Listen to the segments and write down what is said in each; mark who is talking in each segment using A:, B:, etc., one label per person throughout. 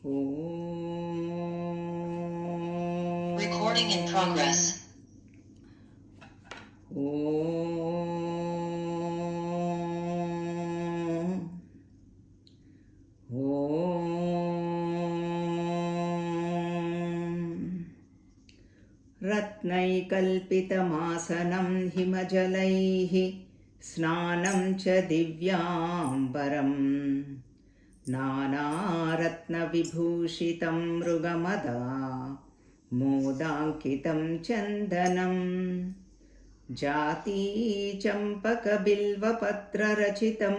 A: Om.
B: Recording in progress.
A: Om. Om. रत्नैकल्पितमासनं हिमजलैः स्नानं च दिव्याम्बरम् नानारत्नविभूषितं मृगमदा मोदाङ्कितं चन्दनं जातीचम्पकबिल्वपत्ररचितं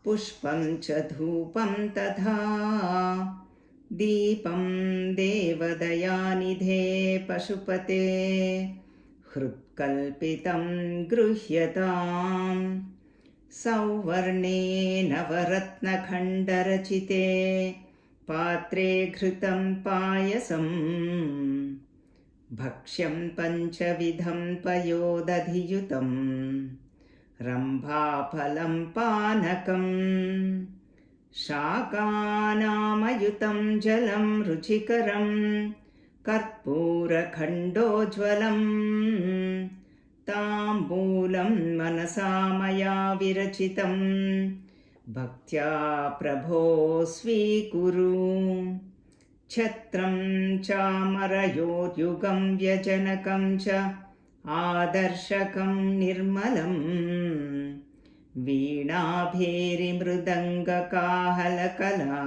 A: पुष्पं च धूपं तथा दीपं देवदयानिधे पशुपते हृत्कल्पितं गृह्यताम् सौवर्णे नवरत्नखण्डरचिते पात्रे घृतं पायसम् भक्ष्यं पञ्चविधं पयोदधियुतं रम्भाफलं पानकम् शाकानामयुतं जलं रुचिकरं कर्पूरखण्डोज्ज्वलम् ताम्बूलं मनसा मया विरचितं भक्त्या प्रभो स्वीकुरु छत्रं चामरयोर्युगं व्यजनकं च आदर्शकं निर्मलम् वीणाभेरिमृदङ्गकाहलकला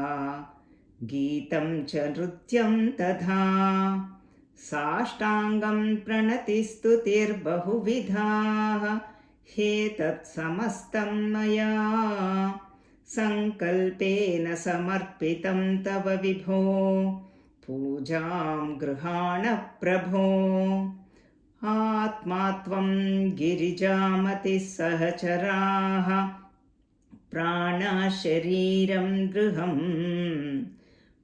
A: गीतं च नृत्यं तथा साष्टाङ्गं प्रणतिस्तुतिर्बहुविधाः ह्येतत्समस्तं मया सङ्कल्पेन समर्पितं तव विभो पूजां गृहाण प्रभो आत्मा त्वं गिरिजामतिः सहचराः प्राणशरीरं गृहम्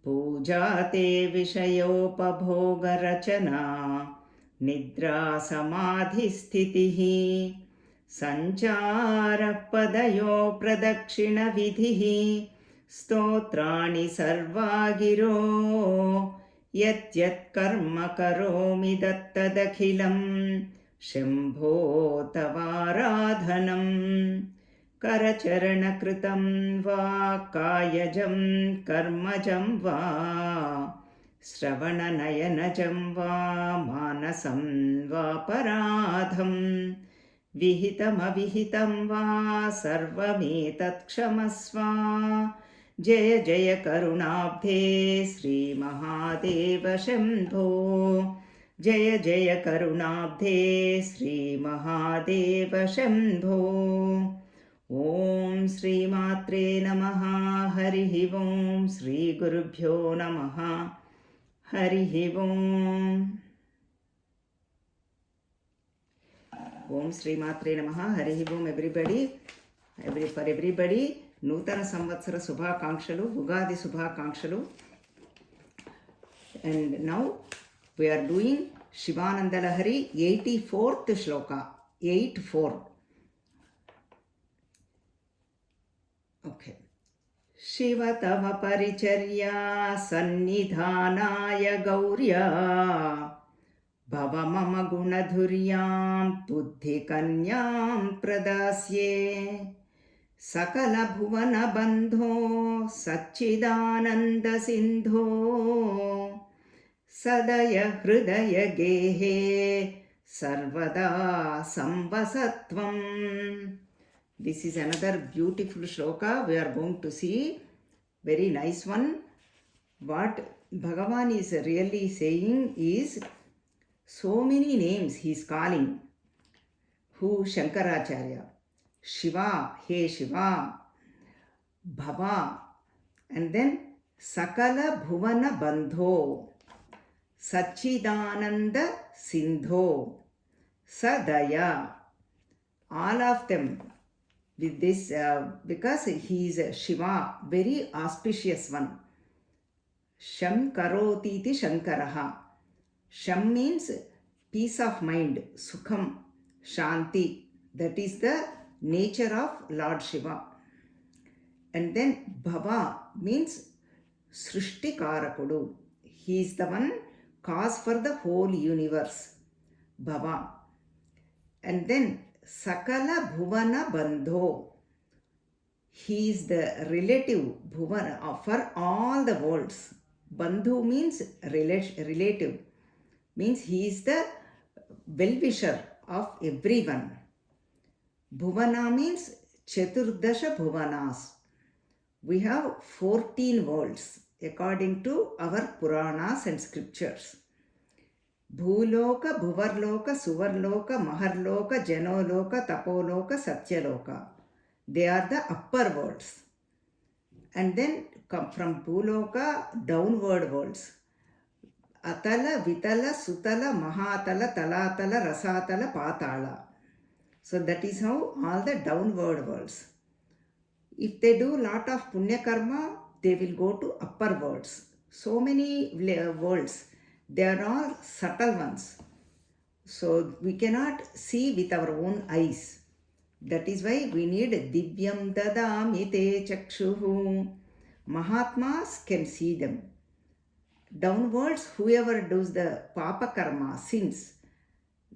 A: पूजा ते विषयोपभोगरचना निद्रा समाधिस्थितिः सञ्चारपदयो प्रदक्षिणविधिः स्तोत्राणि सर्वा गिरो यत् कर्म करोमि तत्तदखिलं शम्भो तवाराधनम् करचरणकृतं वा कायजं कर्मजं वा श्रवणनयनजं वा मानसं वापराधं विहितमविहितं वा सर्वमेतत् क्षमस्व जय जय करुणाब्धे श्रीमहादेव शम्भो जय जय करुणाब्धे श्रीमहादेव शम्भो ॐ श्रीमात्रे नमः हरिः ॐ श्रीगुरुभ्यो नमः हरिः ॐ ॐ श्रीमात्रे नमः हरिः ॐ for everybody నూతన సంవత్సర శుభాకాంక్షలు ఉగాది శుభాకాంక్షలు and now we are doing Shivananda Lahari 84th shloka 84 okay Shiv तव परिचर्या सन्निधानाय गौर्या भव मम गुणधुर्यां बुद्धिकन्यां प्रदास्ये सकलभुवनबन्धो सच्चिदानन्दसिन्धो सदय हृदय गेहे सर्वदा संवसत्वम्. This is another beautiful shloka. We are going to see very nice one. What Bhagavan is really saying is so many names he is calling. Who? Shankaracharya. Shiva, hey Shiva, Bhava, and then Sakala Bhuvana Bandho, Sachidananda Sindho, Sadaya, all of them with this because he is Shiva, very auspicious one. Sham karoti iti Shankaraha. Sham means peace of mind, Sukham, Shanti. That is the nature of Lord Shiva. And then Bhava means Srishti Karakudu. He is the one cause for the whole universe. Bhava. And then Sakala Bhuvana Bandho. He is the relative Bhuvana for all the worlds. Bandhu means relative. Means he is the well-wisher of everyone. Bhuvana means Cheturdasha Bhuvanas. We have 14 worlds according to our Puranas and scriptures. Bhuloka, Bhuvarloka, Suvarloka, Maharloka, Janoloka, Tapoloka, Satyaloka. They are the upper worlds. And then come from Bhuloka, downward worlds. Atala, Vitala, Sutala, Mahatala, Talatala, Rasatala, Patala. So that is how all the downward worlds. If they do lot of punya karma, they will go to upper worlds. So many worlds. They are all subtle ones. So we cannot see with our own eyes. That is why we need Divyam Dadami Te Chakshuhu. Mahatmas can see them. Downwards, whoever does the papa karma, sins,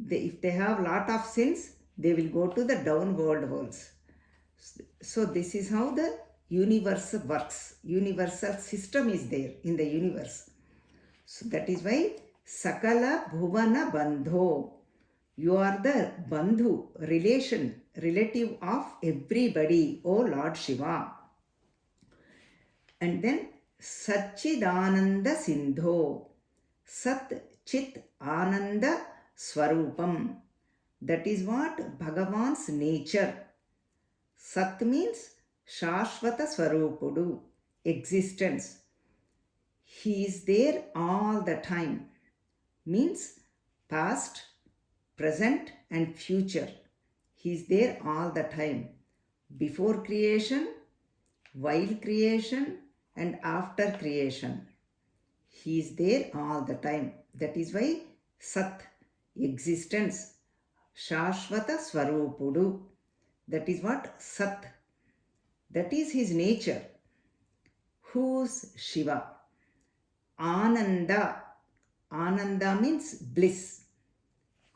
A: if they have lot of sins, they will go to the downward worlds. So this is how the universe works. Universal system is there in the universe. So that is why Sakala Bhuvana Bandho. You are the Bandhu, relative of everybody, O Lord Shiva. And then Satchidananda Sindho. Sat Chit Ananda Swarupam. That is what Bhagavan's nature. Sat means Shashvata Swarupudu, existence. He is there all the time. Means past, present and future. He is there all the time. Before creation, while creation and after creation. He is there all the time. That is why Sat, existence. Shashvata Swarupudu. That is what Sat. That is his nature. Who's Shiva? Ananda. Ananda means bliss.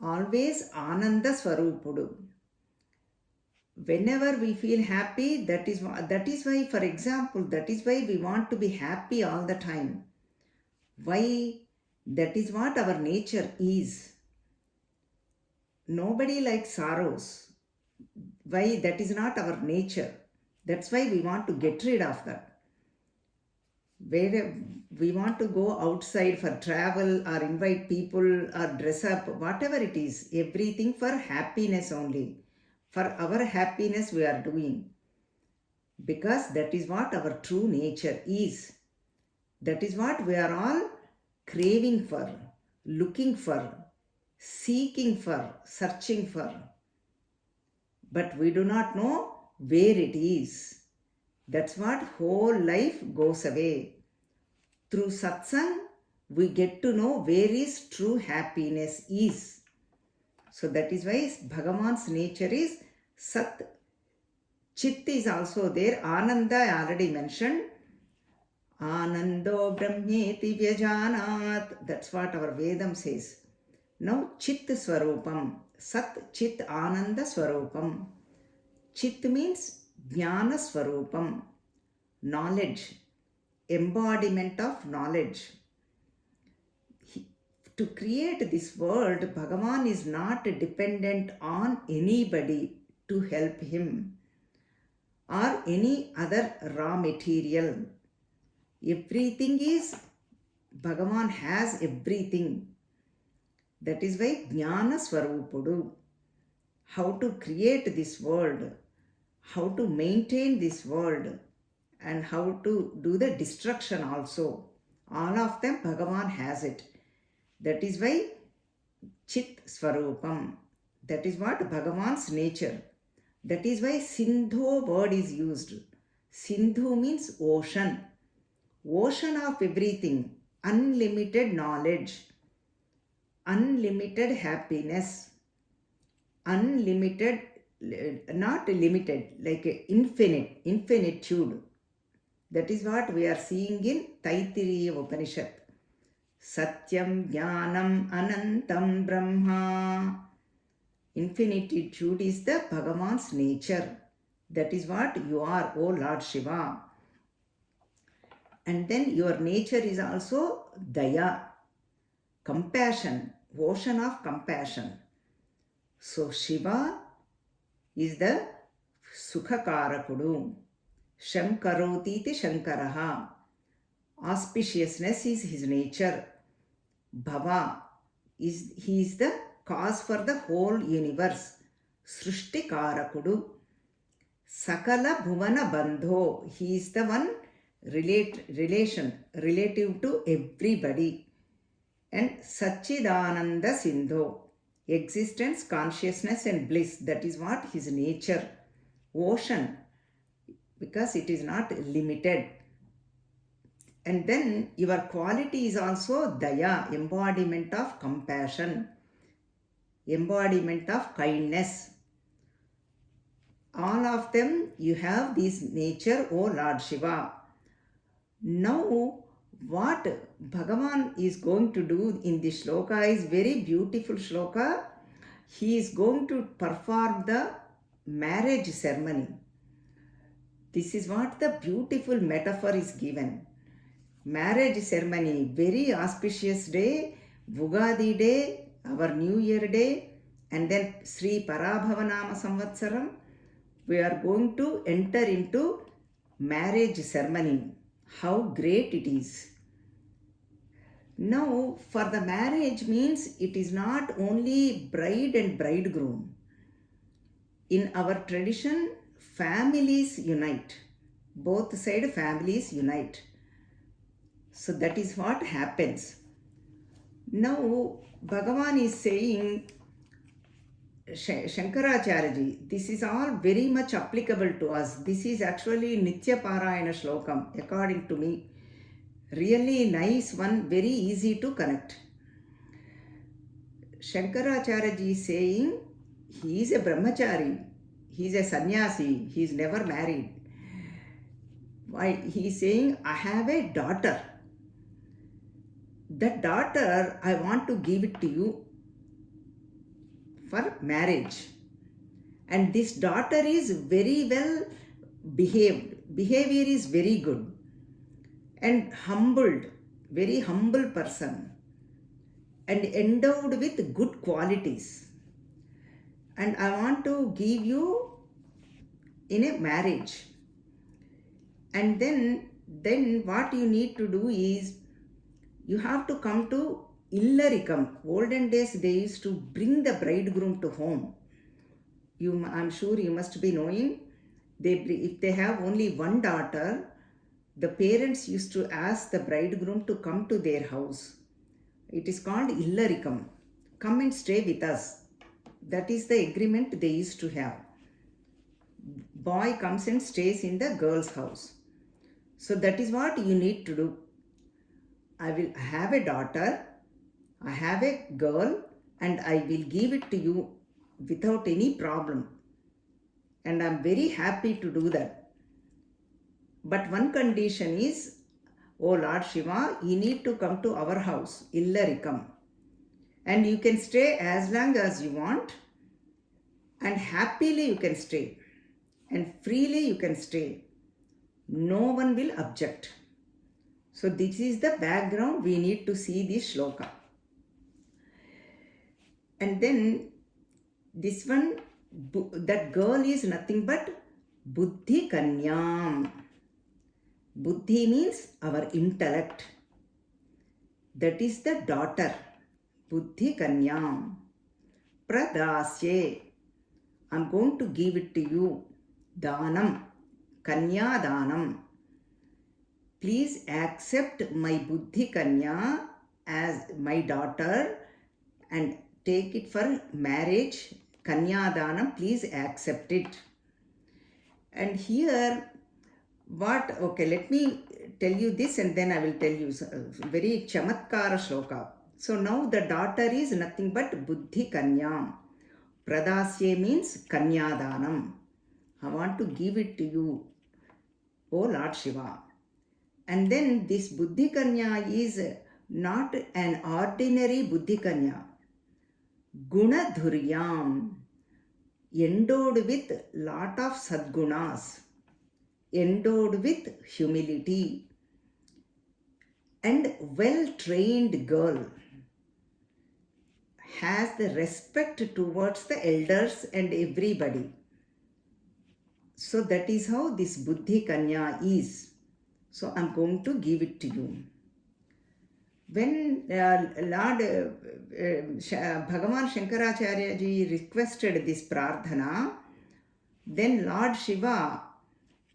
A: Always Ananda Swarupudu. Whenever we feel happy, that is why, for example, that is why we want to be happy all the time. Why? That is what our nature is. Nobody likes sorrows. Why? That is not our nature. That's why we want to get rid of that. Where we want to go outside for travel or invite people or dress up, whatever it is, everything for happiness only. For our happiness we are doing. Because that is what our true nature is. That is what we are all craving for, looking for, seeking for, searching for. But we do not know where it is. That's what whole life goes away. Through satsang, we get to know where is true happiness is. So that is why Bhagavan's nature is Sat. Chit is also there. Ananda I already mentioned. Anando Brahmeti Vyajanat. That's what our Vedam says. Now Chit Swarupam. Sat Chit Ananda Swarupam. Chit means Jnana Swarupam. Knowledge. Embodiment of knowledge. To create this world, Bhagavan is not dependent on anybody to help him or any other raw material. Everything is, Bhagavan has everything. That is why Jnana Swarupudu. How to create this world, how to maintain this world, and how to do the destruction also. All of them Bhagavan has it. That is why Chit Swarupam. That is what Bhagavan's nature. That is why Sindhu word is used. Sindhu means ocean. Ocean of everything. Unlimited knowledge. Unlimited happiness. Unlimited, not limited, like infinitude. That is what we are seeing in Taittiriya Upanishad. Satyam Jnanam Anantam Brahma. Infinitude is the Bhagavan's nature. That is what you are, O Lord Shiva. And then your nature is also Daya, compassion, ocean of compassion. So Shiva is the Sukhakarakudu. Shankarotiti Shankaraha. Auspiciousness is his nature. Bhava he is the cause for the whole universe. Srushti Karakudu. Sakala Bhuvana Bandho. He is the one relative to everybody. And Satchidananda Sindho. Existence, consciousness and bliss. That is what his nature. Ocean. Because it is not limited. And then your quality is also Daya, embodiment of compassion, embodiment of kindness. All of them you have this nature, O Lord Shiva. Now what Bhagavan is going to do in this shloka is very beautiful shloka. He is going to perform the marriage ceremony. This is what the beautiful metaphor is given. Marriage ceremony, very auspicious day, Ugadi day, our New Year day, and then Sri Parabhavanama Samvatsaram. We are going to enter into marriage ceremony. How great it is. Now, for the marriage means it is not only bride and bridegroom. In our tradition, families unite. Both side families unite. So that is what happens. Now, Bhagavan is saying, Shankaracharyaji, this is all very much applicable to us. This is actually Nitya Parayana Shlokam, according to me. Really nice one, very easy to connect. Shankaracharyaji is saying, he is a brahmachari, he is a sannyasi, he is never married. Why? He is saying, I have a daughter. That daughter, I want to give it to you for marriage. And this daughter is very well behaved. Behavior is very good. And humbled. Very humble person. And endowed with good qualities. And I want to give you in a marriage. And then what you need to do is, you have to come to Illarikam. Olden days they used to bring the bridegroom to home. I'm sure you must be knowing. If they have only one daughter, the parents used to ask the bridegroom to come to their house. It is called Illarikam. Come and stay with us. That is the agreement they used to have. Boy comes and stays in the girl's house. So that is what you need to do. I will have a daughter, I have a girl, and I will give it to you without any problem. And I am very happy to do that. But one condition is, O Lord Shiva, you need to come to our house, Illarikam. And you can stay as long as you want, and happily you can stay, and freely you can stay. No one will object. So this is the background. We need to see this shloka. And then this one, that girl is nothing but Buddhi Kanyam. Buddhi means our intellect. That is the daughter. Buddhi Kanyam. Pradasye. I'm going to give it to you. Danam. Kanya Danam. Please accept my Buddhi Kanya as my daughter and take it for marriage. Kanya Danam, please accept it. And here, okay, let me tell you this and then I will tell you very chamatkara shloka. So now the daughter is nothing but Buddhi Kanya. Pradasye means Kanya Danam. I want to give it to you, O Lord Shiva. And then this Buddhi Kanya is not an ordinary Buddhi Kanya. Guna Dhuryam, endowed with lot of sadgunas, endowed with humility, and well-trained girl, has the respect towards the elders and everybody. So that is how this Buddhi Kanya is. So I'm going to give it to you. When Lord Bhagavan Shankaracharya ji requested this prarthana, then Lord Shiva,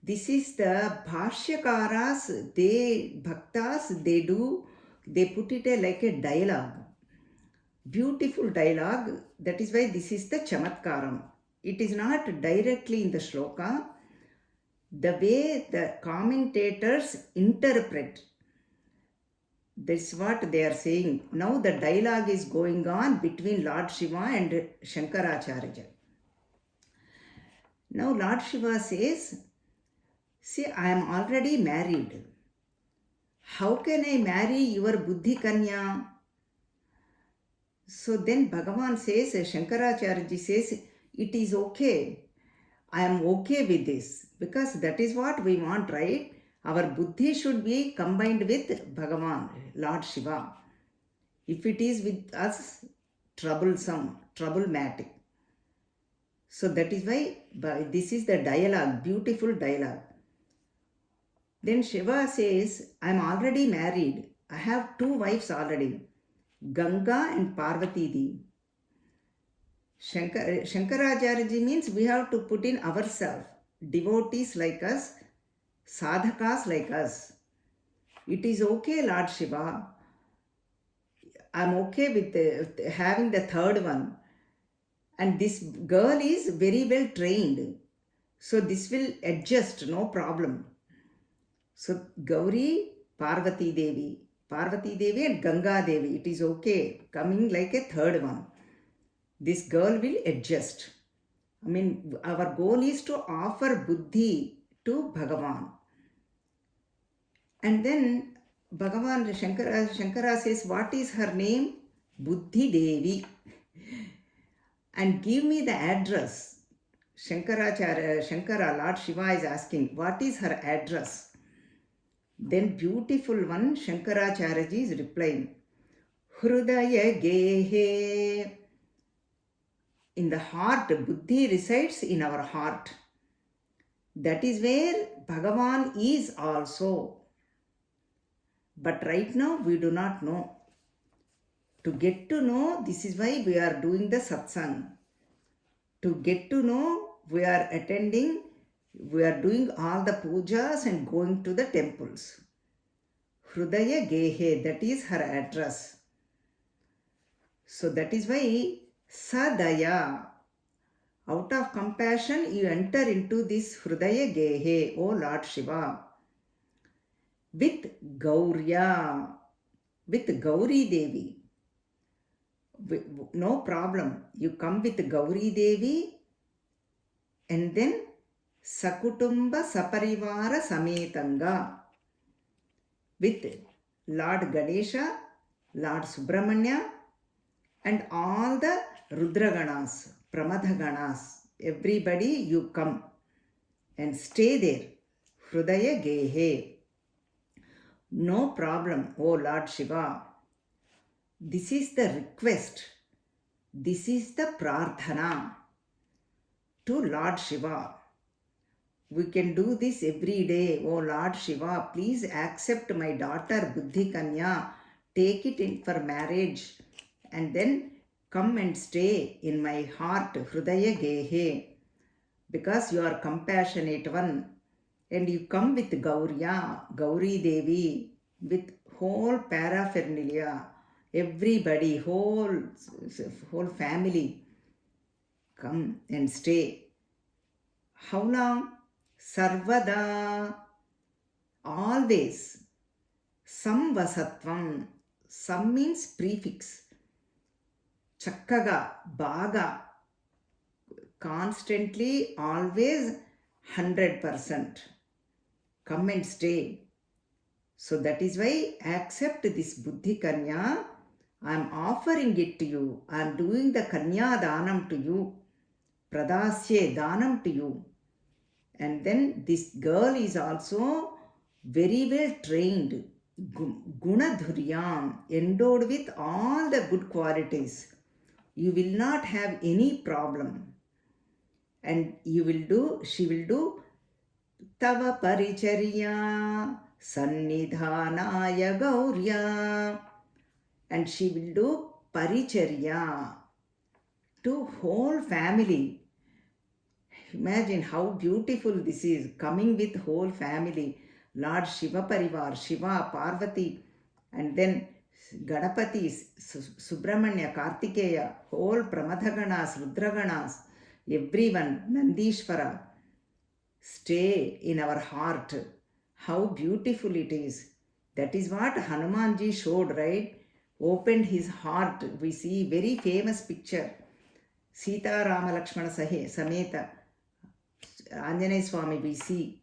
A: this is the Bhashyakaras, they Bhaktas, they put it like a dialogue. Beautiful dialogue. That is why this is the Chamatkaram. It is not directly in the shloka. The way the commentators interpret, that's what they are saying. Now the dialogue is going on between Lord Shiva and Shankaracharya. Now Lord Shiva says, see, I am already married. How can I marry your Buddhi Kanya? So then Bhagavan says, Shankaracharya says, it is okay. I am okay with this, because that is what we want, right? Our buddhi should be combined with Bhagavan, Lord Shiva. If it is with us, troublesome, problematic. So that is why this is the dialogue, beautiful dialogue. Then Shiva says, I am already married. I have 2 wives already, Ganga and Parvati Devi. Shankaracharya means we have to put in ourselves, devotees like us, sadhakas like us. It is okay, Lord Shiva. I am okay with having the 3rd one. And this girl is very well trained. So this will adjust, no problem. So Gauri, Parvati Devi and Ganga Devi, it is okay. Coming like a 3rd one. This girl will adjust. I mean, our goal is to offer buddhi to Bhagavan. And then Bhagavan Shankara says, what is her name? Buddhi Devi. And give me the address. Shankara, Lord Shiva is asking, what is her address? Then beautiful one, Shankaracharya is replying, Hrudaya Gehe. In the heart, buddhi resides in our heart. That is where Bhagavan is also. But right now we do not know. To get to know, this is why we are doing the satsang. To get to know, we are attending, we are doing all the pujas and going to the temples. Hrudaya Gehe, that is her address. So that is why Sadaya, out of compassion, you enter into this Hrudaya Gehe, O Lord Shiva, with Gaurya, with Gauri Devi. No problem. You come with Gauri Devi and then Sakutumba Saparivara Sametanga with Lord Ganesha, Lord Subramanya, and all the Rudraganas, Pramadhaganas, everybody you come and stay there. Hrudaya Gehe. No problem, O Lord Shiva. This is the request. This is the prarthana to Lord Shiva. We can do this every day. O Lord Shiva, please accept my daughter Buddhi Kanya. Take it in for marriage. And then come and stay in my heart, Hrudaya Gehe, because you are compassionate one. And you come with Gaurya, Gauri Devi, with whole paraphernalia, everybody, whole family, come and stay. How long? Sarvada, always. Samvasatvam, sam means prefix. Chakkaga, baga, constantly, always 100%. Come and stay. So that is why accept this Buddhi Kanya. I am offering it to you. I am doing the Kanya Danam to you. Pradasye Danam to you. And then this girl is also very well trained. Gunadhuryam, endowed with all the good qualities. You will not have any problem. And she will do Tava Paricharya Sannidhanaya Gaurya. And she will do Paricharya to whole family. Imagine how beautiful this is, coming with whole family. Lord Shiva Parivar, Shiva, Parvati, and then Ganapati, Subramanya, Kartikeya, whole Pramadhaganas, Rudraganas, everyone, Nandishvara, stay in our heart. How beautiful it is. That is what Hanumanji showed, right? Opened his heart. We see very famous picture. Sita Rama Lakshmana Sameta. Anjaney Swami we see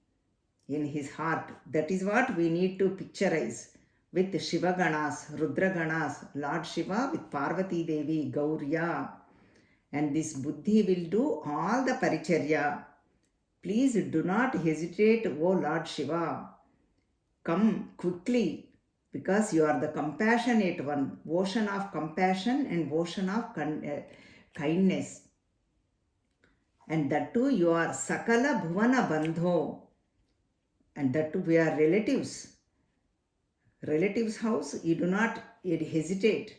A: in his heart. That is what we need to picturize with Shiva Ganas, Rudra Ganas, Lord Shiva with Parvati Devi, Gaurya. And this Buddhi will do all the Paricharya. Please do not hesitate, O Lord Shiva. Come quickly, because you are the compassionate one, ocean of compassion and ocean of kindness. And that too you are Sakala Bhuvana Bandho. And that too we are relatives. Relatives' house, you do not hesitate.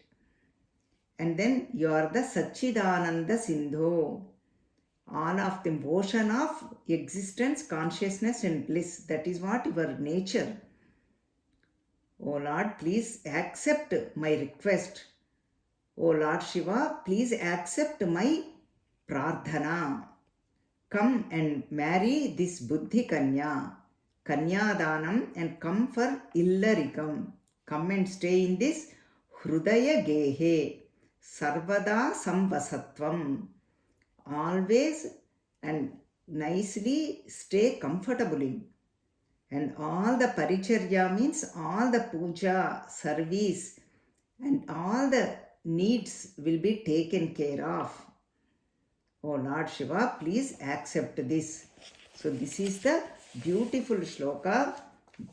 A: And then you are the Satchidananda Sindhu. All of them, ocean of existence, consciousness and bliss. That is what your nature. O Lord, please accept my request. O Lord Shiva, please accept my prarthana. Come and marry this Buddhi Kanya, Kanyadanam, and come for Illarikam. Come and stay in this Hrudaya Gehe, Sarvada Samvasatvam. Always and nicely stay comfortably. And all the Paricharya means all the puja, service, and all the needs will be taken care of. Oh Lord Shiva, please accept this. So this is the beautiful shloka,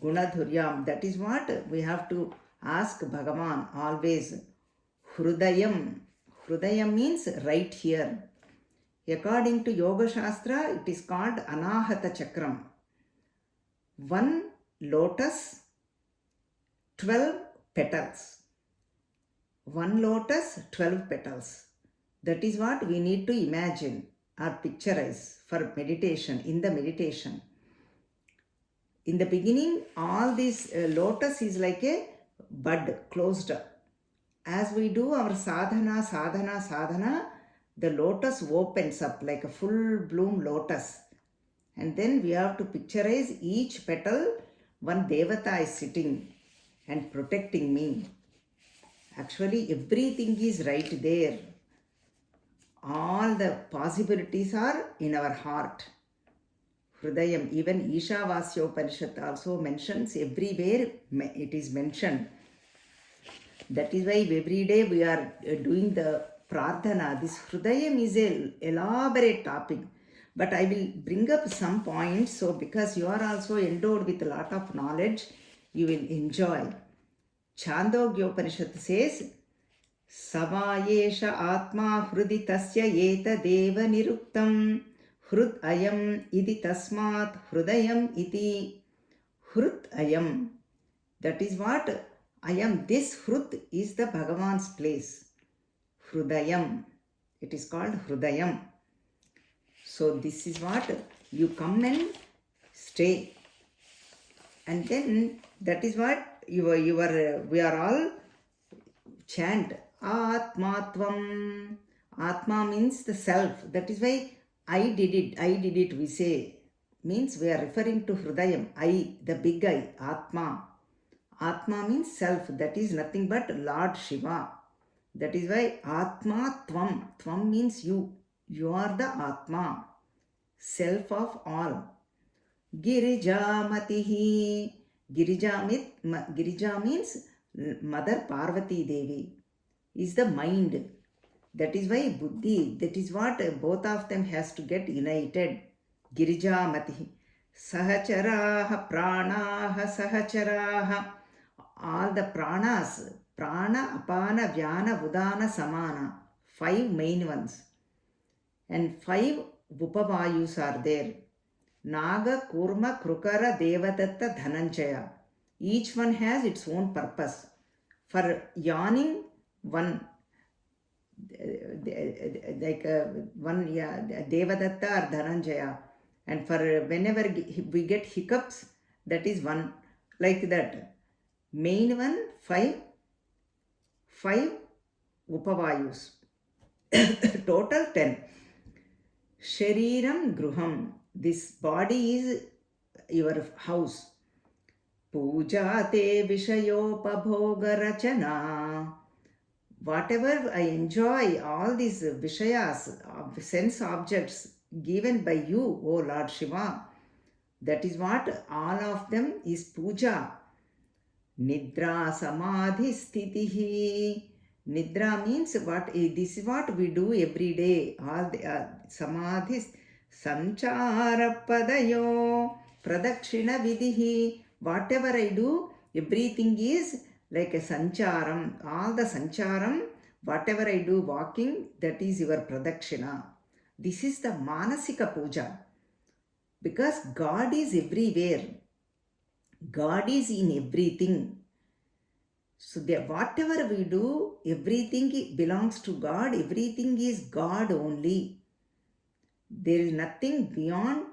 A: Gunadhuryam. That is what we have to ask Bhagavan always. Hrudayam. Hrudayam means right here. According to Yoga Shastra, it is called Anahata Chakram. One lotus, 12 petals. One lotus, 12 petals. That is what we need to imagine or picturize for meditation, in the meditation. In the beginning, all this lotus is like a bud closed up. As we do our sadhana, the lotus opens up like a full bloom lotus. And then we have to picturize each petal, one devata is sitting and protecting me. Actually, everything is right there. All the possibilities are in our heart. Hrudayam, even Ishavasya Upanishad also mentions, everywhere it is mentioned. That is why every day we are doing the prarthana. This Hrudayam is an elaborate topic. But I will bring up some points, so because you are also endowed with a lot of knowledge, you will enjoy. Chandogya Upanishad says, Savayesha Atma Hrudi Tasya Yeta Deva Niruktam Hrud Ayam Idi Tasmat Hrudayam Iti Hrud Ayam. That is what I am. This Hrud is the Bhagavan's place. Hrudayam. It is called Hrudayam. So this is what you come and stay. And then that is what we are all chant. Atmatvam. Atma means the self. That is why I did it we say. Means we are referring to Hrudayam. I, the big I, Atma. Atma means self. That is nothing but Lord Shiva. That is why Atma Tvam. Tvam means you. You are the Atma, self of all. Girijamatihi, Girija means Mother Parvati Devi is the mind. That is why Buddhi, that is what both of them has to get united. Girija Mati. Sahacharaha pranaha sahacharaha. All the pranas, prana, apana, vyana, udana, samana. 5 main ones. And 5 upavayus are there. Naga, Kurma, Krukara, Devadatta, Dhananjaya. Each one has its own purpose. For yawning, one one Devadatta or Dhananjaya, and for whenever we get hiccups, that is one, like that. Main one, 5 upavayus. Total 10. Shariram Gruham, this body is your house. Puja te vishayopabhoga rachana. Whatever I enjoy, all these vishayas, sense objects given by you, O Lord Shiva, that is what all of them is puja. Nidra samadhi sthitihi. Nidra means what? This is what we do every day. All the samadhis. Sanchara padayo pradakshina vidihi. Whatever I do, everything is like a sancharam. All the sancharam, whatever I do walking, that is your pradakshina. This is the manasika puja. Because God is everywhere. God is in everything. So whatever we do, everything belongs to God. Everything is God only. There is nothing beyond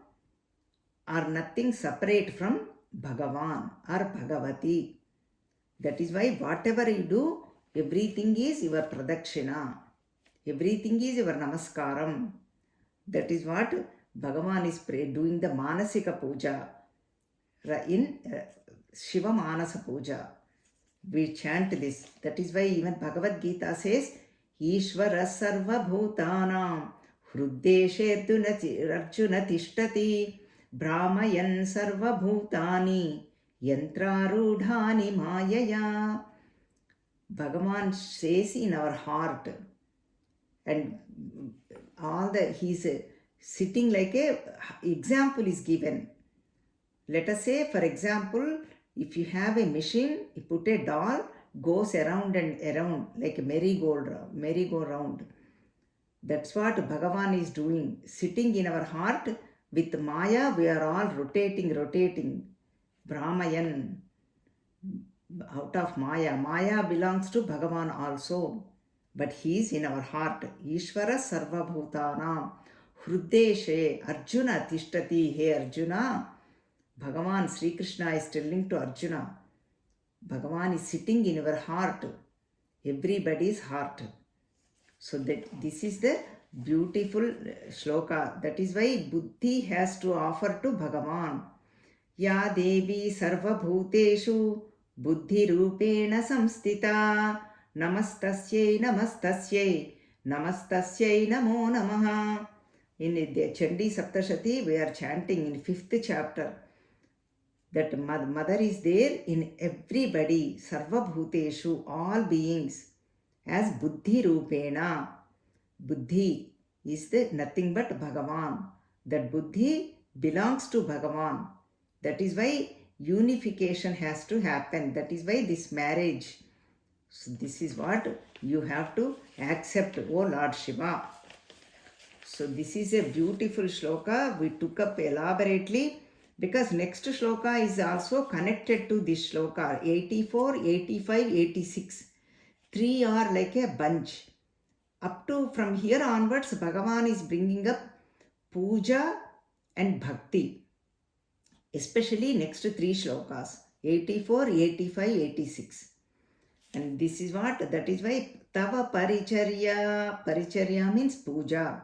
A: or nothing separate from Bhagavan or Bhagavati. That is why whatever you do, everything is your pradakshina. Everything is your namaskaram. That is what Bhagavan is doing the manasika puja. In Shiva Manasa Puja, we chant this. That is why even Bhagavad Gita says, Ishvara sarva bhutanam hruddeshe arjuna tishtati brahmayan sarva bhutani yantrarudhani mayaya. Bhagavan says in our heart, and all the, he's sitting like a example is given. Let us say, for example, if you have a machine, you put a doll, goes around and around like a merry-go-round. That's what Bhagavan is doing. Sitting in our heart with Maya, we are all rotating. Brahmayan, out of Maya. Maya belongs to Bhagavan also. But he is in our heart. Ishvara sarva bhutanam hruddeshe Arjuna tishtati. Hey Arjuna, Bhagavan Sri Krishna is telling to Arjuna, Bhagavan is sitting in your heart, everybody's heart. So that this is the beautiful shloka. That is why Buddhi has to offer to Bhagavan. Ya Devi Sarva Bhuteshu Buddhi Rupena Samstita Namastasyai Namo Namaha. In the Chandi Saptashati, we are chanting in 5th chapter that Mother is there in everybody, Sarva Bhuteshu, all beings, as Buddhi Rupena. Buddhi is the nothing but Bhagavan. That Buddhi belongs to Bhagavan. That is why unification has to happen. That is why this marriage. So this is what you have to accept, O Lord Shiva. So this is a beautiful shloka we took up elaborately, because next shloka is also connected to this shloka. 84, 85, 86. 3 are like a bunch. Up to from here onwards, Bhagavan is bringing up puja and bhakti. Especially next 3 shlokas. 84, 85, 86. And this is what, that is why Tava Paricharya. Paricharya means puja.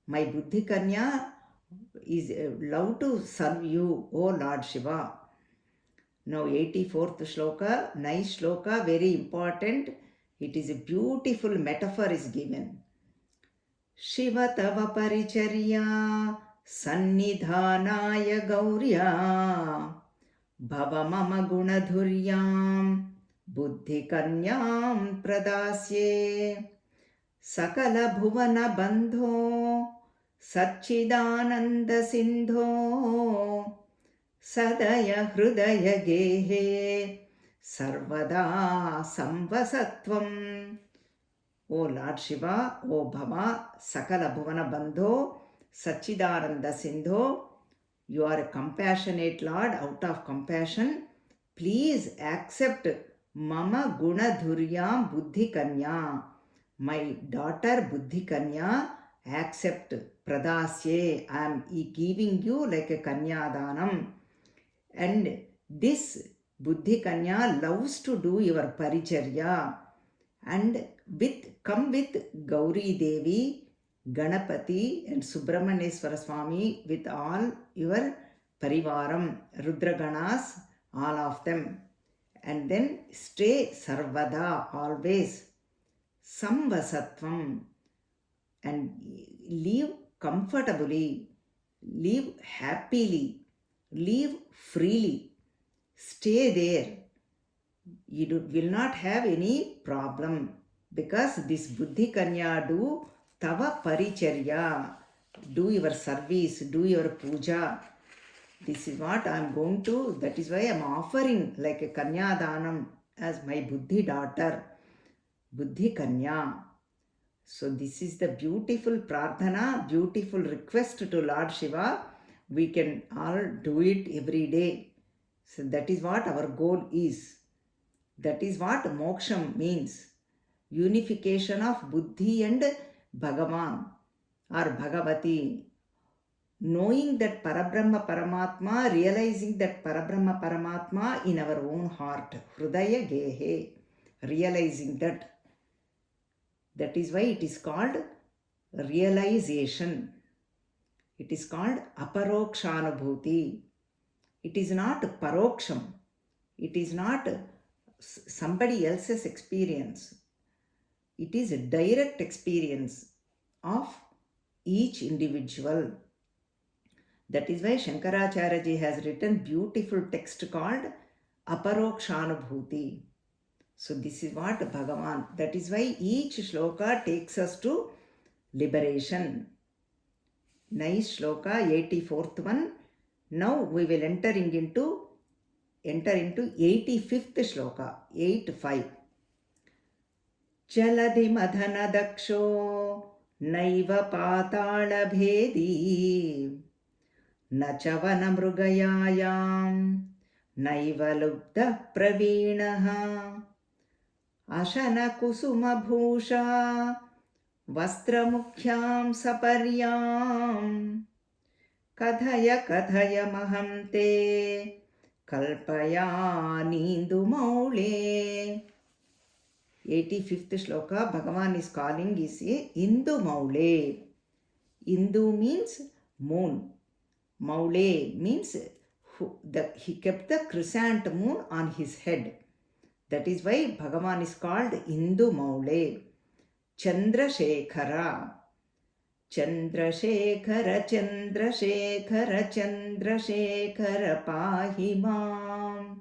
A: My Buddhi Kanya is love to serve you, O Lord Shiva. Now 84th shloka, nice shloka, very important. It is a beautiful metaphor is given. Shiva Tava Paricharya Sannidhanaya Gaurya Bhava mama gunadhuryam buddhikanyam pradasye sakala bhuvana bandho Satchidananda Sindho Sadaya Hrudaya Gehe Sarvada Samvasatvam. O Lord Shiva, O Bhava, Sakala Bhuvana Bandho, Satchidananda Sindho, you are a compassionate Lord. Out of compassion, please accept Mama Guna Dhuryam Buddhi Kanya. My daughter Buddhi Kanya, accept Pradasye. I am giving you like a Kanya Danam. And this Buddhi Kanya loves to do your Paricharya. And come with Gauri Devi, Ganapati and Subramanyeswara Swami with all your Parivaram, Rudraganas, all of them. And then stay Sarvada, always. Samvasatvam, and live comfortably, live happily, live freely. Stay there. You will not have any problem because this Buddhi Kanya do Tava Paricharya, do your service, do your puja. This is what I am going to, that is why I am offering like a Kanya Danam as my Buddhi daughter, Buddhi Kanya. So this is the beautiful prarthana, beautiful request to Lord Shiva. We can all do it every day. So that is what our goal is. That is what moksham means. Unification of Buddhi and Bhagavan or Bhagavati. Knowing that Parabrahma Paramatma, realizing that Parabrahma Paramatma in our own heart. Hrudaya Gehe. Realizing that. That is why it is called realization. It is called aparokshanubhuti. It is not paroksham. It is not somebody else's experience. It is a direct experience of each individual. That is why Shankaracharya ji has written beautiful text called aparokshanubhuti. So this is what Bhagavan, that is why each shloka takes us to liberation. Nice shloka, 84th one. Now we will enter into 85th shloka, 8-5. Jaladi madhana daksho naiva patala bhedi nachavana mrugayayam naiva lubda praveenaha Ashana kusuma bhusha vastramukyam saparyam kathaya maham te kalpaya nindu maule. 85th shloka, Bhagavan is calling is a Indu maule. Indu means moon. Maule means he kept the crescent moon on his head. That is why Bhagavan is called Indu Maule. Chandrasekhara. Chandrasekhara, Chandrasekhara, Chandrasekhara Pahimam.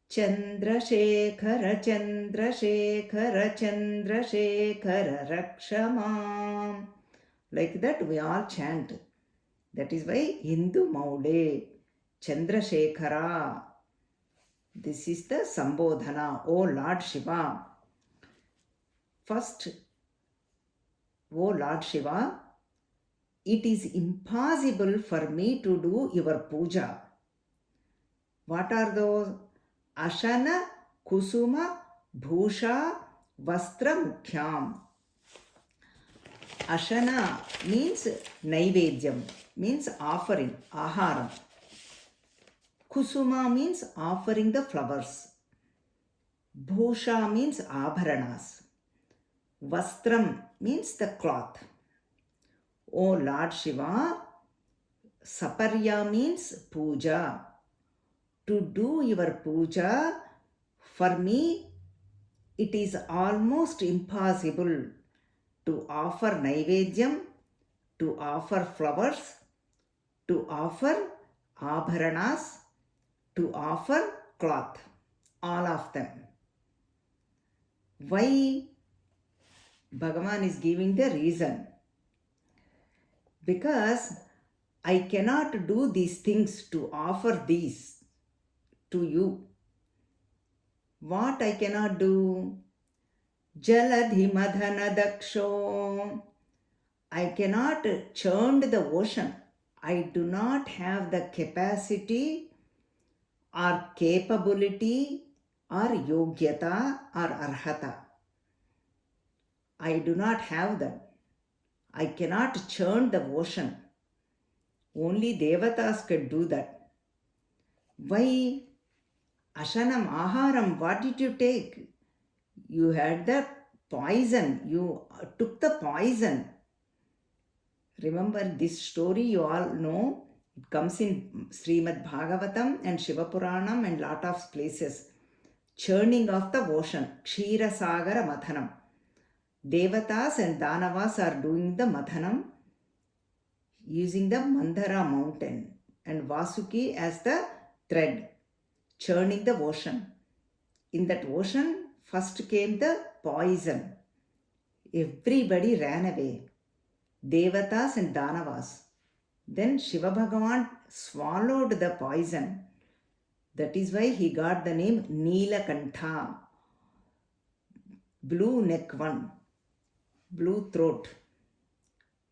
A: Chandrasekhara, Chandrasekhara, Chandrasekhara Rakshamam. Like that we all chant. That is why Hindu Maule. Chandrasekhara. This is the Sambodhana, O Lord Shiva. First, O Lord Shiva, it is impossible for me to do your puja. What are those? Ashana, Kusuma, Bhusha, Vastra Mukhyam. Ashana means Naivedyam, means offering, Aharam. Kusuma means offering the flowers. Bhusha means abharanas. Vastram means the cloth. O Lord Shiva, Saparya means puja. To do your puja, for me, it is almost impossible to offer Naivedyam, to offer flowers, to offer abharanas, to offer cloth, all of them. Why? Bhagavan is giving the reason. Because I cannot do these things to offer these to you. What I cannot do? Jaladhi madhana daksho. I cannot churn the ocean. I do not have the capacity or capability or yogyata or arhata. I do not have them. I cannot churn the ocean. Only devatas could do that. Why? Ashanam, aharam, what did you take? You had the poison. You took the poison. Remember this story, you all know. It comes in Srimad Bhagavatam and Shiva Puranam and lot of places. Churning of the ocean. Kshira Sagara Mathanam. Devatas and Danavas are doing the Mathanam using the Mandara mountain and Vasuki as the thread. Churning the ocean. In that ocean, first came the poison. Everybody ran away. Devatas and Danavas. Then Shiva Bhagavan swallowed the poison. That is why he got the name Neelakantha. Blue neck one. Blue throat.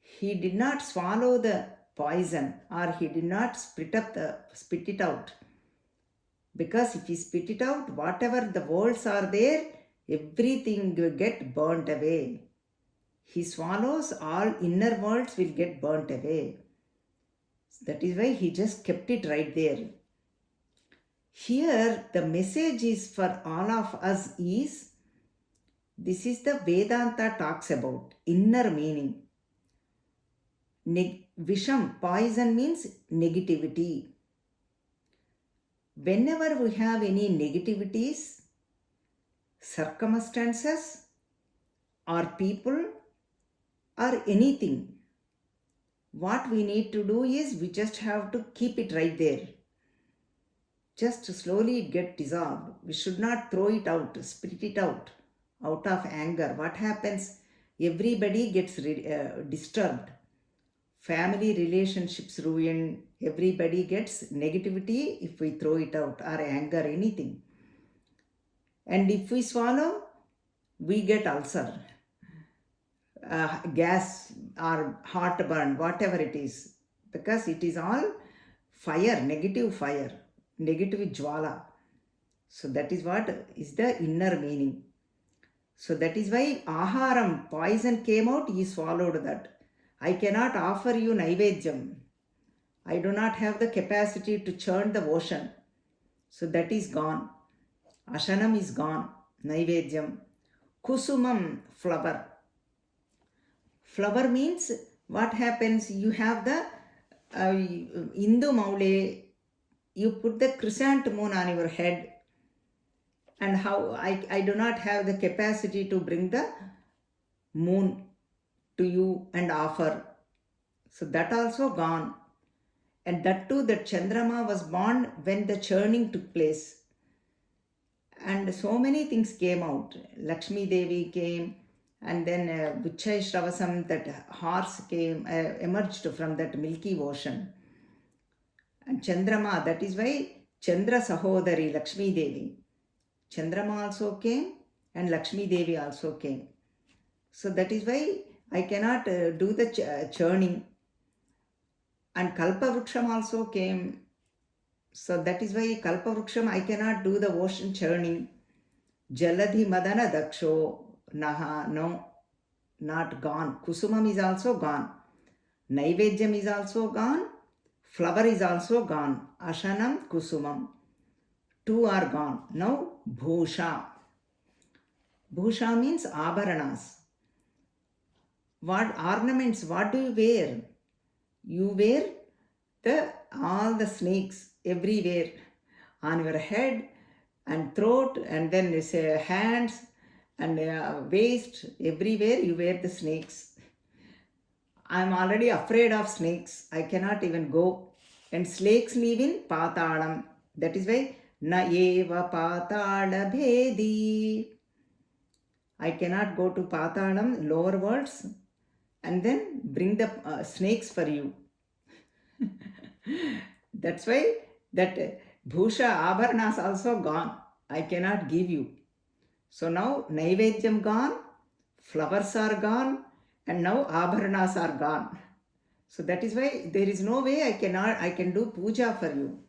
A: He did not swallow the poison or he did not spit it out. Because if he spit it out, whatever the worlds are there, everything will get burnt away. He swallows, all inner worlds will get burnt away. That is why he just kept it right there. Here, the message is for all of us is, this is the Vedanta talks about, inner meaning. Visham, poison means negativity. Whenever we have any negativities, circumstances, or people, or anything, what we need to do is we just have to keep it right there. Just slowly get dissolved. We should not throw it out, spit it out of anger. What happens? Everybody gets disturbed. Family relationships ruined. Everybody gets negativity if we throw it out, or anger, anything. And if we swallow, we get ulcer, gas or heartburn, whatever it is. Because it is all fire, negative jwala. So that is what is the inner meaning. So that is why aharam, poison came out, he swallowed that. I cannot offer you naivedyam. I do not have the capacity to churn the ocean. So that is gone. Ashanam is gone. Naivedyam. Kusumam, flower. Flower means what happens? You have the Indu Maule, you put the chrysanthemum on your head. And how I do not have the capacity to bring the moon to you and offer. So that also gone. And that too, that Chandrama was born when the churning took place. And so many things came out. Lakshmi Devi came, and then Vichai Shravasam, that horse came, emerged from that milky ocean. And Chandrama, that is why Chandra Sahodari, Lakshmi Devi. Chandrama also came and Lakshmi Devi also came. So that is why I cannot do the churning. And Kalpavruksham also came. So that is why Kalpavruksham I cannot do the ocean churning. Jaladhi Madana Daksho, Naha, no, not gone. Kusumam is also gone. Naivedyam is also gone. Flower is also gone. Ashanam, Kusumam. Two are gone. Now, Bhusha. Bhusha means abharanas. What ornaments, what do you wear? You wear all the snakes everywhere on your head and throat, and then you say hands and waist, everywhere you wear the snakes. I am already afraid of snakes. I cannot even go. And snakes live in Patalam. That is why na eva patala bhedi. I cannot go to patalam, lower worlds, and then bring the snakes for you. That's why that bhusha abharanas also gone. I cannot give you. So now Naivedyam gone, flowers are gone, and now abharanas are gone. So that is why there is no way I can do puja for you.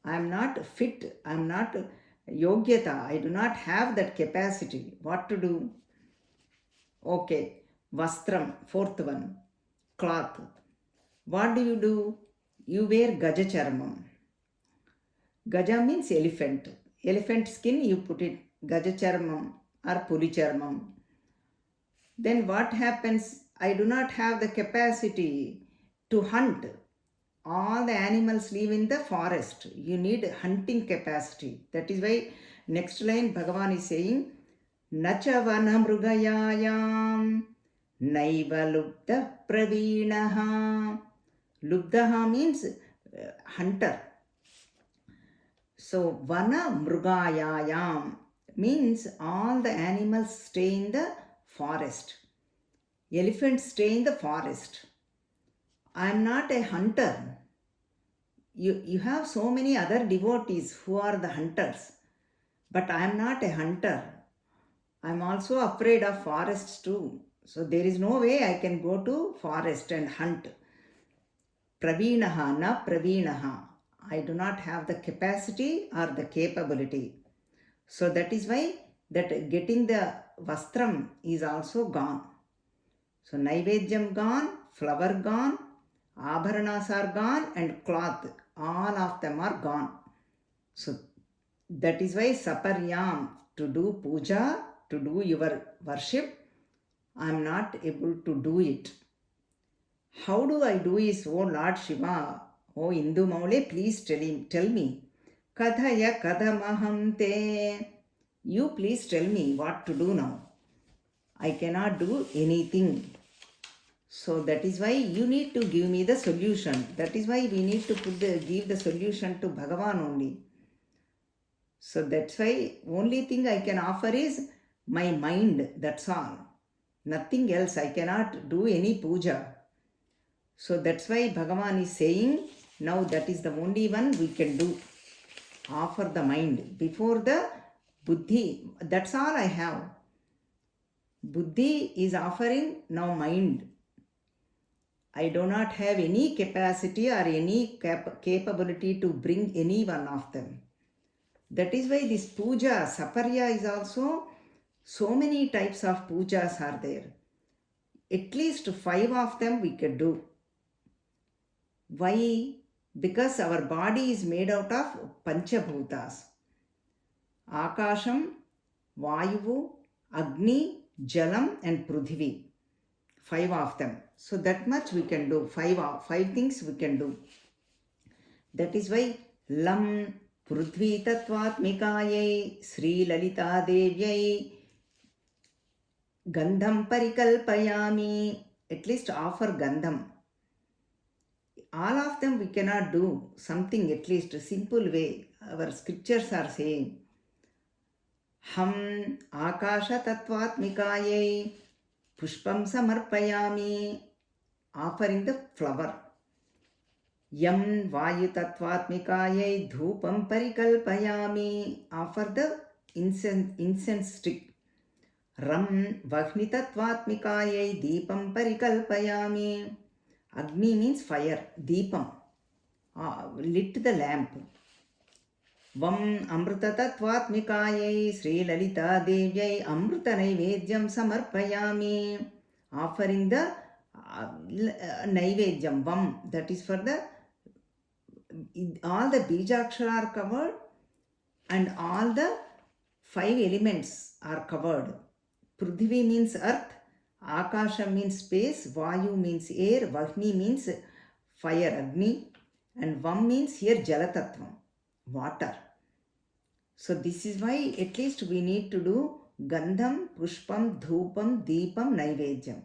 A: I am not fit, I am not yogyata, I do not have that capacity. What to do? Okay, vastram, fourth one, cloth. What do? You wear gaja charmam. Gaja means elephant. Elephant skin, you put it gaja charmam or puli charmam. Then what happens? I do not have the capacity to hunt. All the animals live in the forest. You need hunting capacity. That is why next line Bhagavan is saying, Nachavana mrugayayam naiva lubda praveenaha. Lubdaha means hunter. So vana mrugayayam means all the animals stay in the forest. Elephants stay in the forest. I am not a hunter. You have so many other devotees who are the hunters. But I am not a hunter. I am also afraid of forests too. So there is no way I can go to forest and hunt. Praveenaha, na praveenaha. I do not have the capacity or the capability. So that is why that getting the vastram is also gone. So Naivedyam gone, flower gone, abharanas are gone, and cloth, all of them are gone. So that is why saparyam, to do puja, to do your worship, I am not able to do it. How do I do is, oh Lord Shiva, oh Indu Maule, please tell me. Kathaya kadamaham te. You please tell me what to do now. I cannot do anything. So that is why you need to give me the solution. That is why we need to give the solution to Bhagavan only. So that's why only thing I can offer is my mind. That's all. Nothing else. I cannot do any puja. So that's why Bhagavan is saying, now that is the only one we can do. Offer the mind. Before the buddhi, that's all I have. Buddhi is offering, now mind. I do not have any capacity or any capability to bring any one of them. That is why this puja, saparya is also, so many types of pujas are there. At least 5 of them we could do. Why? Because our body is made out of panchabhutas. Akasham, Vayuvu, Agni, Jalam and Prithvi. 5 of them. So that much we can do. 5 things we can do. That is why Lam Prithvi Tattvatmikayai Sri Lalita Devyai Gandham Parikalpayami. At least offer Gandham. All of them we cannot do. Something at least a simple way. Our scriptures are saying Ham Akasha Tattvatmikayai Pushpam Samarpayami, offering the flower. Yam Vayu Tattvatmikayai Dhupam Parikalpayami, offer the incense stick. Ram Vahni Tattvatmikayai Deepam Parikalpayami. Agni means fire, Deepam, lit the lamp. Vam Amrita Tattvatmikayai Sri Lalita Devyai Amrita Naivedyam Samarpayami, offering the Naivedyam, Vam, that is for the, all the Bijakshara are covered and all the 5 elements are covered. Prithvi means earth, Akasha means space, Vayu means air, Vahni means fire, Agni, and Vam means here Jalatattvam, water. So this is why at least we need to do Gandham, Pushpam, Dhupam, Deepam, Naivedyam.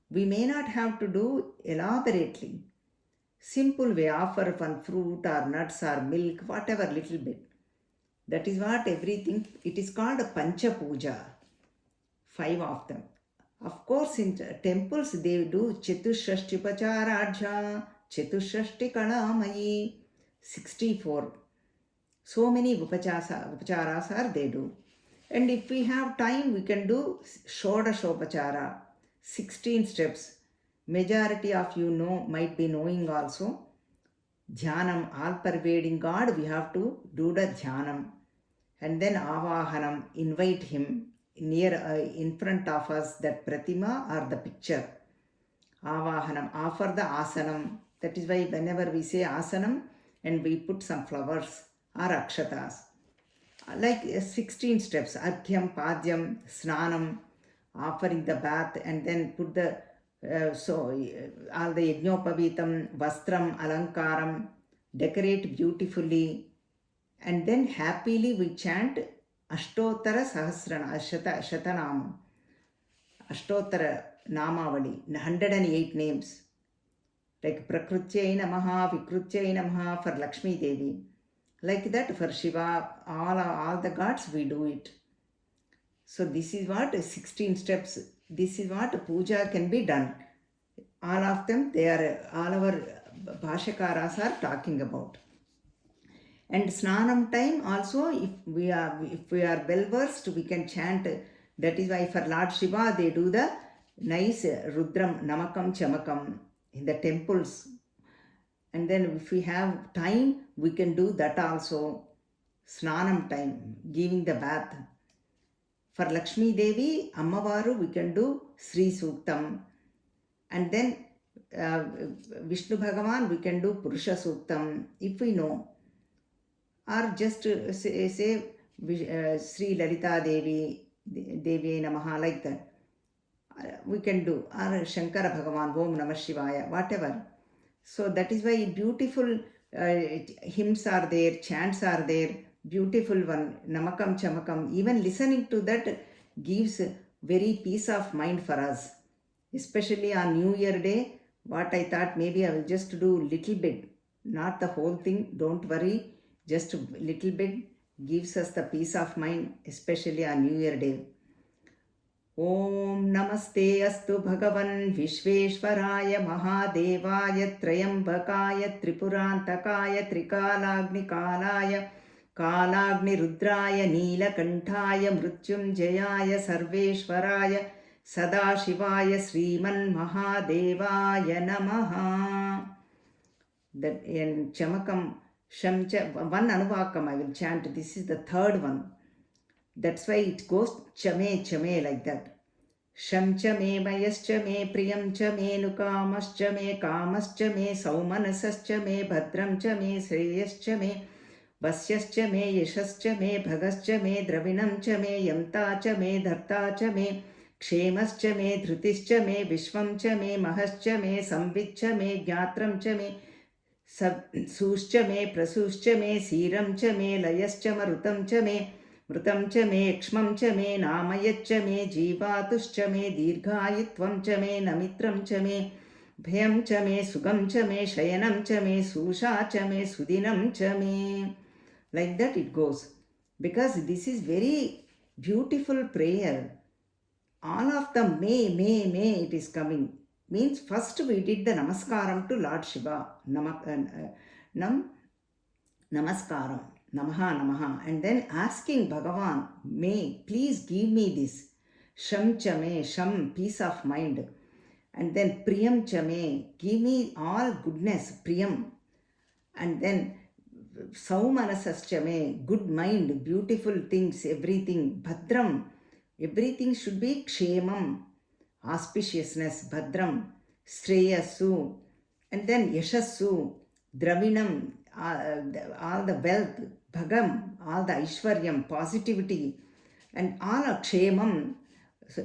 A: We may not have to do elaborately. Simple way, offer one fruit or nuts or milk, whatever, little bit. That is what everything, it is called a Pancha Puja. 5 of them. Of course, in temples they do Chatushashti Pacharajha, Chatushashti Kalamayi, 64. So many upacharas are they do. And if we have time, we can do Shodashopachara, 16 steps. Majority of you know, might be knowing also. Dhyanam, all pervading God, we have to do the Dhyanam. And then Avahanam, invite him near in front of us, that Pratima or the picture. Avahanam, offer the Asanam. That is why whenever we say Asanam and we put some flowers or Akshatas. Like 16 steps, Arghyam, Padyam, Snanam, offering the bath, and then put the all the Yajnopavitam, Vastram, Alankaram, decorate beautifully, and then happily we chant Ashtotara Sahasrana, Shatanam, Ashtotara Namavali, 108 names, like Prakrutyai Namaha, Vikrutyai Namaha for Lakshmi Devi. Like that for Shiva, all the gods we do it. So this is what 16 steps, this is what puja can be done. All of them, they are, all our Bhashakaras are talking about. And Snanam time also, if we are well versed, we can chant. That is why for Lord Shiva they do the nice Rudram, Namakam, Chamakam in the temples. And then if we have time, we can do that also. Snanam time, giving the bath. For Lakshmi Devi, Ammavaru, we can do Sri Suktam. And then Vishnu Bhagavan, we can do Purusha Suktam, if we know. Or just say Sri Lalita Devi, Devi Namaha, like that. We can do. Or Shankara Bhagavan, Om Namah Shivaya, whatever. So that is why beautiful hymns are there, chants are there, beautiful one, Namakam Chamakam. Even listening to that gives very peace of mind for us. Especially on New Year Day, what I thought, maybe I will just do little bit, not the whole thing, don't worry, just a little bit gives us the peace of mind, especially on New Year Day. Om Namaste Astu Bhagavan Vishveshwaraya Mahadevaya Trayambakaya Tripurantakaya Trikalagni Kalaya Kalagni Rudraya Neelakantaya Mrutyunjayaya Sarveshwaraya Sadashivaya Sriman Mahadevaya Namaha. That in Chamakam Shamcha, one Anuvakam I will chant. This is the third one. That's why it goes chame chame like that. Sham chame mayascha me priyam chame nukamascha me kamascha me saumanasascha me bhadram chame shreyascha me vasyascha me yashascha me bhagascha me dravinam chame yamta chame dharta chame kshemascha me dhrutischa me vishvam chame mahascha me samvitcha me jnatram chame suscha me prasuscha me siram chame layascha marutam chame Mrutam cha me, Kshmam cha me, Namayat cha me, Jeevatus cha me, Dirghayitvam cha me, Namitram cha me, Bhyam cha me, Sugam cha me, Shayanam cha me, Susha cha me, Sudinam cha me. Like that it goes. Because this is very beautiful prayer. All of the may, it is coming. Means first we did the Namaskaram to Lord Shiva. Namaskaram. Namaha Namaha, and then asking Bhagavan, may please give me this. Sham Chame, Sham, peace of mind. And then Priyam Chame, give me all goodness, Priyam. And then Saumanasas Chame, good mind, beautiful things, everything. Bhadram, everything should be Kshemam, auspiciousness, Bhadram, Shreyasu. And then Yashassu, Dravinam, all the wealth, Bhagam, all the Aishwaryam, positivity, and all Kshemam. So,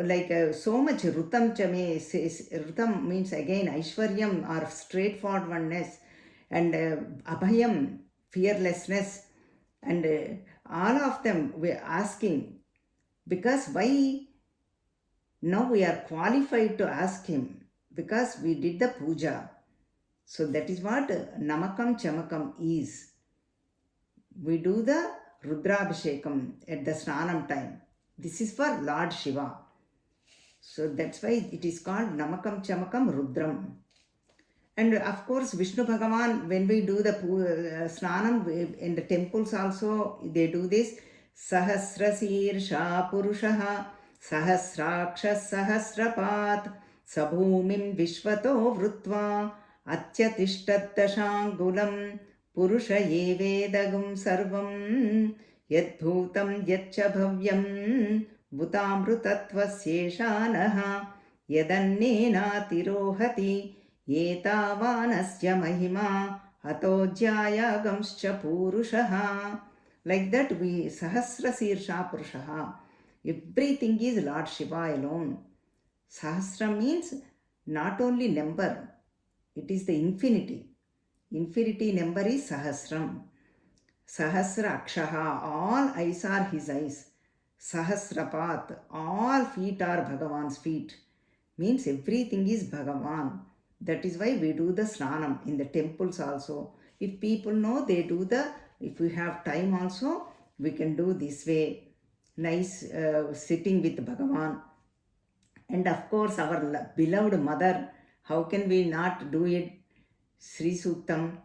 A: like so much Rutam Chame, Rutam means again Aishwaryam or straightforwardness, and Abhayam, fearlessness, and all of them we are asking. Because why? Now we are qualified to ask him, because we did the puja. So that is what Namakam Chamakam is. We do the Rudrabhishekam at the Snanam time. This is for Lord Shiva. So that's why it is called Namakam Chamakam Rudram. And of course, Vishnu Bhagavan, when we do the Snanam in the temples also, they do this. Sahasrasirsha Purushaha Sahasrakshas Sahasrapat Sabhumim Vishvato Vrutva Atyatishtattashangulam Purusha Yevedagum Sarvam Yadbhutam Yatcha Bhavyam Bhutamrutatvasyeşanaha Yadannena Tirohati Yetavanasya Mahima Atojyayagamscha Purushaha. Like that, we Sahasra Sirsha Purushaha. Everything is Lord Shiva alone. Sahasra means not only number, it is the infinity. Infinity number is Sahasram. Sahasra Akshaha, all eyes are his eyes. Sahasrapat, all feet are Bhagavan's feet. Means everything is Bhagavan. That is why we do the Snanam in the temples also. If people know, they do if we have time also, we can do this way. Nice sitting with Bhagavan. And of course, our beloved mother, how can we not do it? Sri Suktam.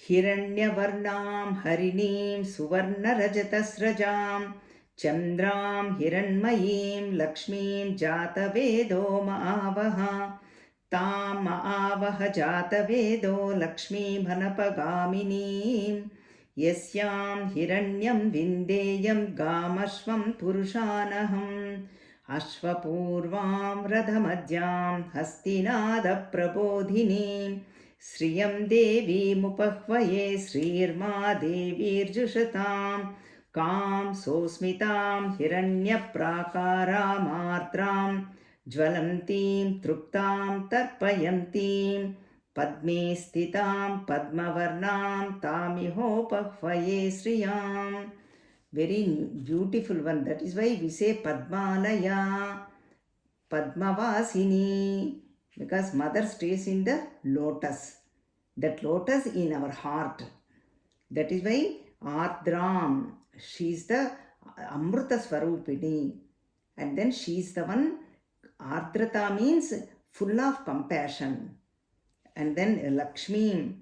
A: Hiranyavarnam harinim suvarna rajatasrajam chandram hiranmayim lakshmim jata vedo maavaha tam maavaha jata vedo lakshmi bhanapagaminim yasyam hiranyam vindeyam gamashvam purushanaham ashvapurvam radhamadyam hastinada prabodhinim Sriyam Devi Mupahvaye Srirma Devirjushatam Kam Sosmitam Hiranya Prakaram Artram Jvalantim Truptam Tarpayantim Padme Stitam Padmavarnam Tamiho Pahvaye Sriyam. Very beautiful one. That is why we say Padmalaya, Padmavasini. Because mother stays in the lotus. That lotus in our heart. That is why Ardram, she is the Amrita Swarupini. And then she is the one, Ardrata means full of compassion. And then Lakshmi,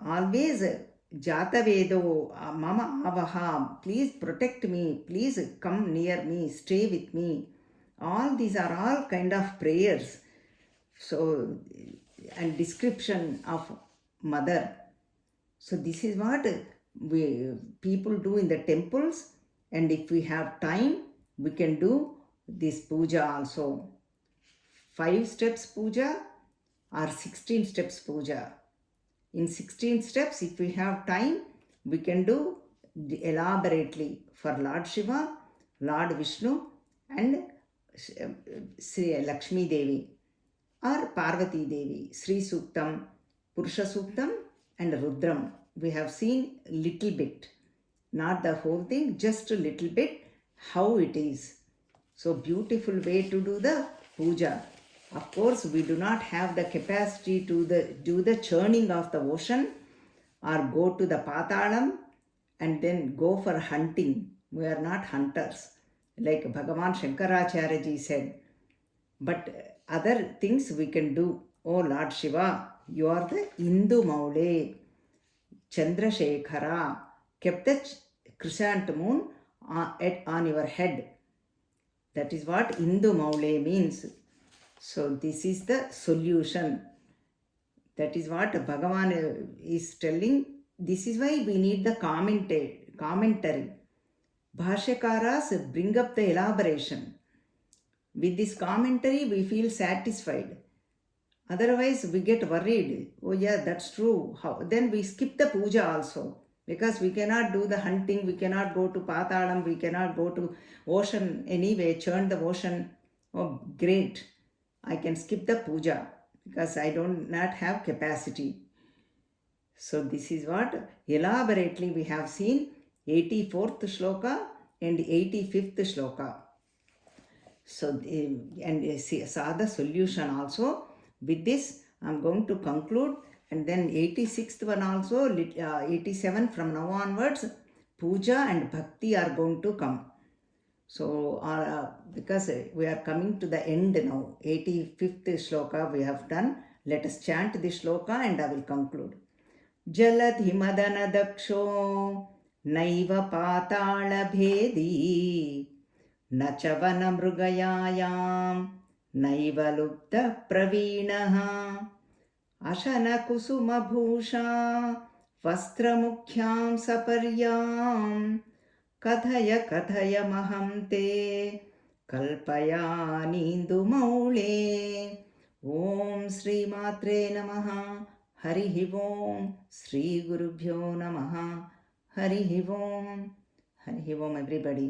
A: always Jata Vedo, Mama Avaha, please protect me, please come near me, stay with me. All these are all kind of prayers. So, and description of mother. So this is what people do in the temples, and if we have time, we can do this puja also. 5 steps puja or 16 steps puja. In 16 steps, if we have time, we can do elaborately for Lord Shiva, Lord Vishnu, and Sri Lakshmi Devi. Or Parvati Devi, Sri Suktam, Purusha Suktam and Rudram. We have seen little bit, not the whole thing, just a little bit how it is. So beautiful way to do the puja. Of course, we do not have the capacity to do the churning of the ocean or go to the Patalam and then go for hunting. We are not hunters. Like Bhagavan Shankaracharya ji said. But other things we can do. Oh Lord Shiva, you are the Indu Maule, Chandrasekhara, kept the chrysanthemum on your head. That is what Indu Maule means. So this is the solution. That is what Bhagavan is telling. This is why we need the commentary. Bhashakaras bring up the elaboration. With this commentary, we feel satisfied. Otherwise, we get worried. Oh yeah, that's true. How? Then we skip the puja also. Because we cannot do the hunting, we cannot go to Patalam, we cannot go to ocean anyway, churn the ocean. Oh, great. I can skip the puja because I do not have capacity. So this is what elaborately we have seen 84th shloka and 85th shloka. So, and saw the solution also with this I'm going to conclude, and then 86th one also, 87 from now onwards, puja and bhakti are going to come. So, because we are coming to the end now, 85th shloka we have done. Let us chant this shloka and I will conclude. जलधिमदनदक्षो नैव पातालभेदी न च वनमृगयायां नैव लुब्धप्रवीणः अशनकुसुमभूषा वस्त्रमुख्यां सपर्यां कथय कथयमहं ते कल्पयानीन्दुमौळे. ॐ श्रीमात्रे नमः. हरिः ओं. श्रीगुरुभ्यो नमः. हरिः ओं. हरिः ओं everybody.